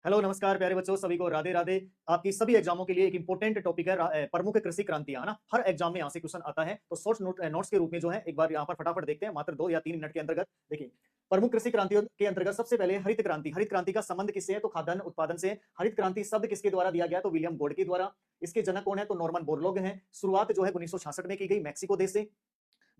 Hello, नमस्कार प्यारे बच्चों, सभी को राधे राधे। आपकी सभी एग्जामों के लिए एक इंपॉर्टेंट टॉपिक है प्रमुख कृषि क्रांतियां, है ना। हर एग्जाम में यहाँ से क्वेश्चन आता है, तो शॉर्ट नोट्स के रूप में जो है एक बार यहाँ पर फटाफट देखते हैं, मात्र 2 या 3 मिनट के अंतर्गत। देखिए, प्रमुख कृषि क्रांतियों के अंतर्गत सबसे पहले हरित क्रांति का संबंध किससे है? तो खाद्यान्न उत्पादन से। हरित क्रांति शब्द किसके द्वारा दिया गया? तो विलियम गोड के द्वारा। इसके जनक कौन है? तो नॉर्मन बोरलॉग हैं। शुरुआत जो है 1966 में की गई मैक्सिको देश से।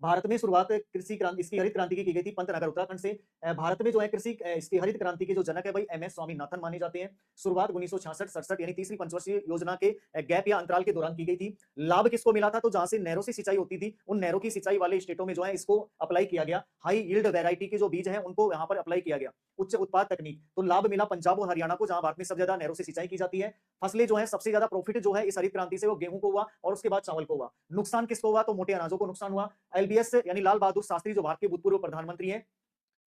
भारत में शुरुआत कृषि क्रांति इसकी हरित क्रांति की गई थी पंतनगर उत्तराखंड से। भारत में जो है कृषि इसकी हरित क्रांति के जो जनक है भाई एमएस स्वामीनाथन माने जाते हैं। शुरुआत 1966-67 यानी तीसरी पंचवर्षीय योजना के गैप या अंतराल के दौरान की गई थी। लाभ किसको मिला था? तो जहां से नहरों से सिंचाई होती थी उन नहरों की सिंचाई वाले स्टेटों में जो है इसको अप्लाई किया गया। हाई यील्ड वैरायटी के जो बीज हैं उनको यहाँ पर अप्लाई किया गया। उच्च उत्पाद तकनीक, तो लाभ मिला पंजाब और हरियाणा को, जहां भारत में सबसे ज्यादा नहरों से सिंचाई की जाती है। फसलें जो है सबसे ज्यादा प्रॉफिट जो है इस हरित क्रांति से वो गेहूं को हुआ और उसके बाद चावल को हुआ। नुकसान किसको हुआ? तो मोटे अनाजों को नुकसान हुआ। एलबीएस यानी लाल बहादुर शास्त्री जो भारत के भूतपूर्व प्रधानमंत्री हैं,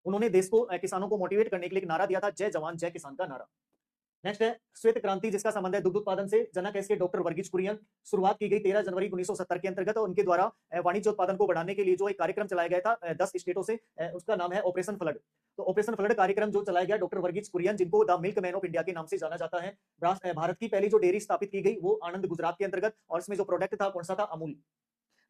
उन्होंने देश को किसानों को मोटिवेट करने के लिए एक नारा दिया था, जय जवान जय किसान का नारा। नेक्स्ट है श्वेत क्रांति, जिसका संबंध है दुग्ध उत्पादन से। जनक है इसके डॉक्टर वर्गीज कुरियन। शुरुआत की गई 13 जनवरी 1970 के अंतर्गत और उनके द्वारा वाणिज्य उत्पादन को बढ़ाने के लिए जो एक कार्यक्रम चलाया गया था 10 स्टेटों से, उसका नाम है ऑपरेशन फ्लड। तो ऑपरेशन फ्लड कार्यक्रम जो चलाया गया डॉक्टर वर्गीज कुरियन, जिनको the milk man of India के नाम से जाना जाता है। भारत की पहली जो डेयरी स्थापित की गई वो आनंद गुजरात के अंतर्गत, और इसमें जो प्रोडक्ट था कौन सा था? अमूल।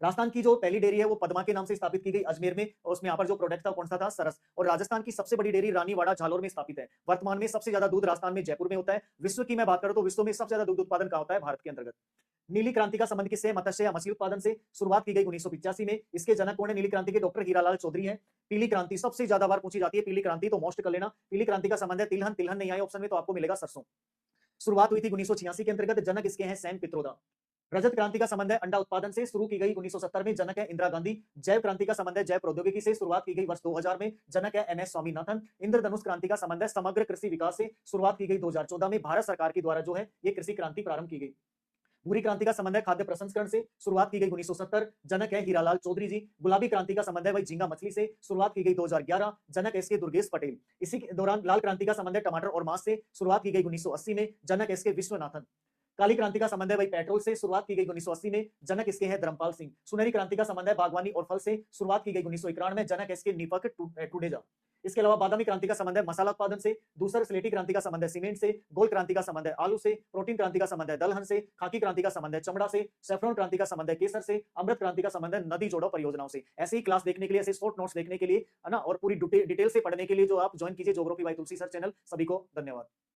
राजस्थान की जो पहली डेयरी है वो पद्मा के नाम से स्थापित की गई अजमेर में, और उसमें यहाँ पर जो प्रोडक्ट था कौन सा था? सरस। और राजस्थान की सबसे बड़ी डेयरी रानीवाड़ा झालोर में स्थापित है। वर्तमान में सबसे ज्यादा दूध राजस्थान में जयपुर में होता है। विश्व की मैं बात करूं तो विश्व में सबसे ज्यादा दूध उत्पादन का होता है भारत के अंतर्गत। नीली क्रांति का संबंध किससे? मत्स्य या मछली उत्पादन से। शुरुआत की गई 1985 में। इसके जनक कौन है? नीली क्रांति के डॉक्टर हीरालाल चौधरी हैं। पीली क्रांति सबसे ज्यादा बार पूछी जाती है, पीली क्रांति तो मोस्ट कर लेना। पीली क्रांति का संबंध है तिलहन। तिलहन नहीं आया ऑप्शन में तो आपको मिलेगा सरसों। शुरुआत हुई थी 1986 के अंतर्गत। जनक इसके हैं सैम पित्रोदा। रजत क्रांति का संबंध है अंडा उत्पादन से, शुरू की गई 1970 में। जनक है इंदिरा गांधी। जैव क्रांति का संबंध है जैव प्रौद्योगिकी से, शुरुआत की गई वर्ष 2000 में। जनक है एमएस स्वामीनाथन। इंद्रधनुष क्रांति का संबंध है समग्र कृषि विकास से, शुरुआत की गई 2014 में। भारत सरकार के द्वारा जो है ये कृषि क्रांति प्रारंभ की गई। भूरी क्रांति का संबंध है खाद्य प्रसंस्करण से, शुरुआत की गई 1970। जनक है हीरालाल चौधरी जी। गुलाबी क्रांति का संबंध है भाई झींगा मछली से, शुरुआत की गई 2011। जनक है इसके दुर्गेश पटेल। इसी के दौरान लाल क्रांति का संबंध है टमाटर और मांस से, शुरुआत की गई 1980 में। जनक है इसके विश्वनाथन। काली क्रांति का संबंध है भाई पेट्रोल से, शुरुआत की गई 1980 में। जनक इसके हैं धर्मपाल सिंह। सुनहरी क्रांति का संबंध है बागवानी और फल से, शुरुआत की गई 1991 में। जनक है इसके दीपक टूडेजा। इसके अलावा बादामी क्रांति का संबंध है मसाला उत्पादन से। दूसर स्लेटी क्रांति का संबंध है सीमेंट से। गोल क्रांति का संबंध है आलू से। प्रोटीन क्रांति का संबंध है दलहन से। खाकी क्रांति का संबंध है चमड़ा से। सेफ्रॉन क्रांति का संबंध है केसर से। अमृत क्रांति का संबंध है नदी जोड़ो परियोजनाओं से। ऐसे ही क्लास देखने के लिए, ऐसे शॉर्ट नोट्स देखने के लिए, है ना, और पूरी डिटेल से पढ़ने के लिए जो आप ज्वाइन कीजिए ज्योग्राफी बाय तुलसी सर चैनल। सभी को धन्यवाद।